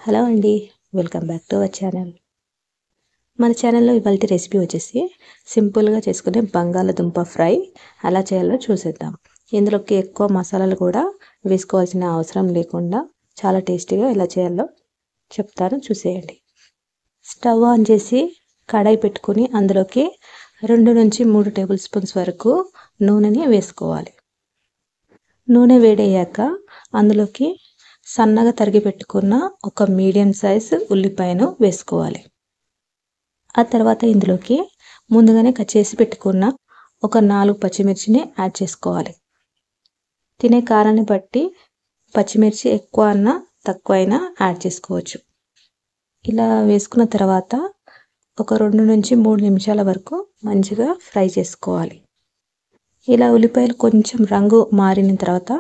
Hello అండి, welcome back to our channel. మన ఛానల్లో ఇవాళ రెసిపీ వచ్చేసి సింపుల్గా చేసుకునే బంగాళదుంప ఫ్రై ఎలా చేయాలో చూసేద్దాం. ఇందులోకి ఎక్కువ మసాలాలు కూడా వేసుకోవాల్సిన అవసరం లేకుండా చాలా టేస్టీగా ఎలా చేయాలో చెప్తాను, చూసేయండి. స్టవ్ ఆన్ చేసి కడాయి పెట్టుకుని అందులోకి 2 నుంచి 3 టేబుల్ స్పూన్స్ వరకు నూనెని వేసుకోవాలి. నూనె వేడయ్యాక అందులోకి సన్నగా తరిగి పెట్టుకున్న ఒక మీడియం సైజ్ ఉల్లిపాయను వేసుకోవాలి. ఆ తర్వాత ఇందులోకి ముందుగానే కట్ చేసి పెట్టుకున్న ఒక 4 పచ్చిమిర్చిని యాడ్ చేసుకోవాలి. తినే కారాన్ని బట్టి పచ్చిమిర్చి ఎక్కువ అన్నా తక్కువ అయినా యాడ్ చేసుకోవచ్చు. ఇలా వేసుకున్న తర్వాత ఒక 2 నుంచి 3 నిమిషాల వరకు మంచిగా ఫ్రై చేసుకోవాలి. ఇలా ఉల్లిపాయలు కొంచెం రంగు మారిన తర్వాత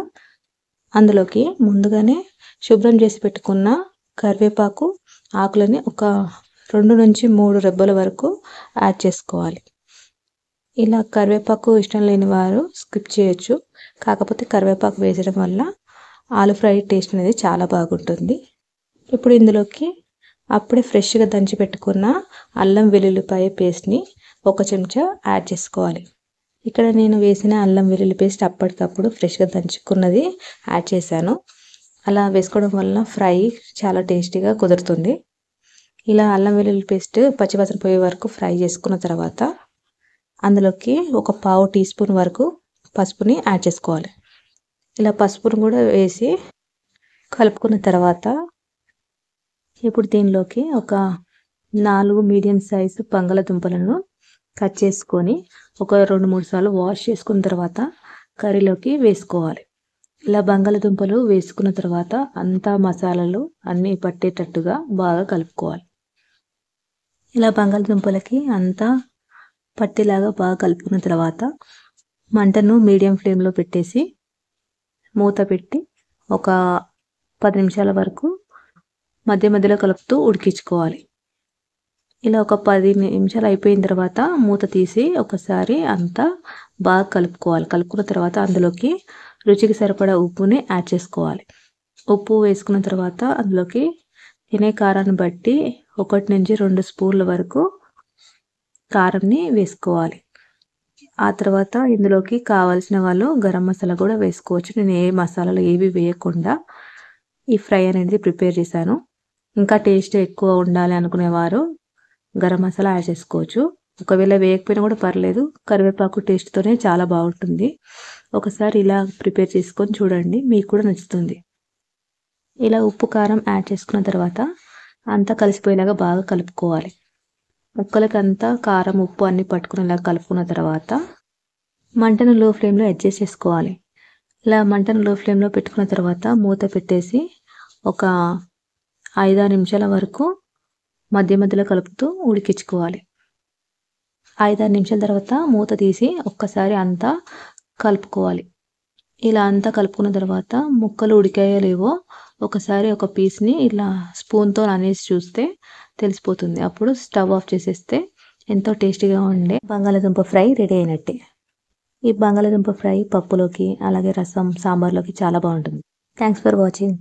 అందులోకి ముందుగానే శుభ్రం చేసి పెట్టుకున్న కరివేపాకు ఆకులని ఒక 2 నుంచి 3 రెబ్బల వరకు యాడ్ చేసుకోవాలి. ఇలా కరివేపాకు ఇష్టం లేని వారు స్కిప్ చేయొచ్చు. కాకపోతే కరివేపాకు వేసడం వల్ల ఆలు ఫ్రై టేస్ట్ అనేది చాలా బాగుంటుంది. ఇప్పుడు ఇందులోకి అప్పుడే ఫ్రెష్గా దంచి పెట్టుకున్న అల్లం వెల్లుల్లిపాయ పేస్ట్ని 1 చెంచా యాడ్ చేసుకోవాలి. ఇక్కడ నేను వేసిన అల్లం వెల్లుల్లి పేస్ట్ అప్పటికప్పుడు ఫ్రెష్గా దంచుకున్నది యాడ్ చేశాను. అలా వేసుకోవడం వల్ల ఫ్రై చాలా టేస్టీగా కుదురుతుంది. ఇలా అల్లం వెల్లుల్లి పేస్ట్ పచ్చివాసన పోయే వరకు ఫ్రై చేసుకున్న తర్వాత అందులోకి ఒక 1/2 టీ స్పూన్ వరకు పసుపుని యాడ్ చేసుకోవాలి. ఇలా పసుపును కూడా వేసి కలుపుకున్న తర్వాత ఇప్పుడు దీనిలోకి ఒక 4 మీడియం సైజు బంగాళదుంపలను కట్ చేసుకొని ఒక 2-3 సార్లు వాష్ చేసుకున్న తర్వాత కర్రీలోకి వేసుకోవాలి. ఇలా బంగాళదుంపలు వేసుకున్న తర్వాత అంతా మసాలాలు అన్నీ పట్టేటట్టుగా బాగా కలుపుకోవాలి. ఇలా బంగాళదుంపలకి అంతా పట్టేలాగా బాగా కలుపుకున్న తర్వాత మంటను మీడియం ఫ్లేమ్లో పెట్టేసి మూత పెట్టి ఒక 10 నిమిషాల వరకు మధ్య మధ్యలో కలుపుతూ ఉడికించుకోవాలి. ఇలా ఒక 10 నిమిషాలు అయిపోయిన తర్వాత మూత తీసి ఒకసారి అంతా బాగా కలుపుకోవాలి. కలుపుకున్న తర్వాత అందులోకి రుచికి సరిపడా ఉప్పుని యాడ్ చేసుకోవాలి. ఉప్పు వేసుకున్న తర్వాత అందులోకి తినే కారాన్ని బట్టి 1 నుంచి 2 స్పూన్ల వరకు కారంని వేసుకోవాలి. ఆ తర్వాత ఇందులోకి కావాల్సిన వాళ్ళు గరం మసాలా కూడా వేసుకోవచ్చు. నేను ఏ మసాలాలు ఏవి వేయకుండా ఈ ఫ్రై అనేది ప్రిపేర్ చేశాను. ఇంకా టేస్ట్ ఎక్కువ ఉండాలి అనుకునేవారు గరం మసాలా యాడ్ చేసుకోవచ్చు. ఒకవేళ వేయకపోయినా కూడా పర్లేదు, కరివేపాకు టేస్ట్తోనే చాలా బాగుంటుంది. ఒకసారి ఇలా ప్రిపేర్ చేసుకొని చూడండి, మీకు కూడా నచ్చుతుంది. ఇలా ఉప్పు కారం యాడ్ చేసుకున్న తర్వాత అంతా కలిసిపోయేలాగా బాగా కలుపుకోవాలి. ముక్కలకి అంతా కారం ఉప్పు అన్నీ పట్టుకునేలా కలుపుకున్న తర్వాత మంటను లో ఫ్లేమ్లో అడ్జస్ట్ చేసుకోవాలి. ఇలా మంటను లో ఫ్లేమ్లో పెట్టుకున్న తర్వాత మూత పెట్టేసి ఒక 5-6 నిమిషాల వరకు మధ్య మధ్యలో కలుపుతూ ఉడికించుకోవాలి. 5-6 నిమిషాల తర్వాత మూత తీసి ఒక్కసారి అంతా కలుపుకోవాలి. ఇలా అంతా కలుపుకున్న తర్వాత ముక్కలు ఉడికాయో లేవో ఒకసారి ఒక పీస్ని ఇలా స్పూన్తో అనేసి చూస్తే తెలిసిపోతుంది. అప్పుడు స్టవ్ ఆఫ్ చేసేస్తే ఎంతో టేస్టీగా ఉండే బంగాళదుంప ఫ్రై రెడీ అయినట్టే. ఈ బంగాళదుంప ఫ్రై పప్పులోకి అలాగే రసం సాంబార్లోకి చాలా బాగుంటుంది. Thanks for watching.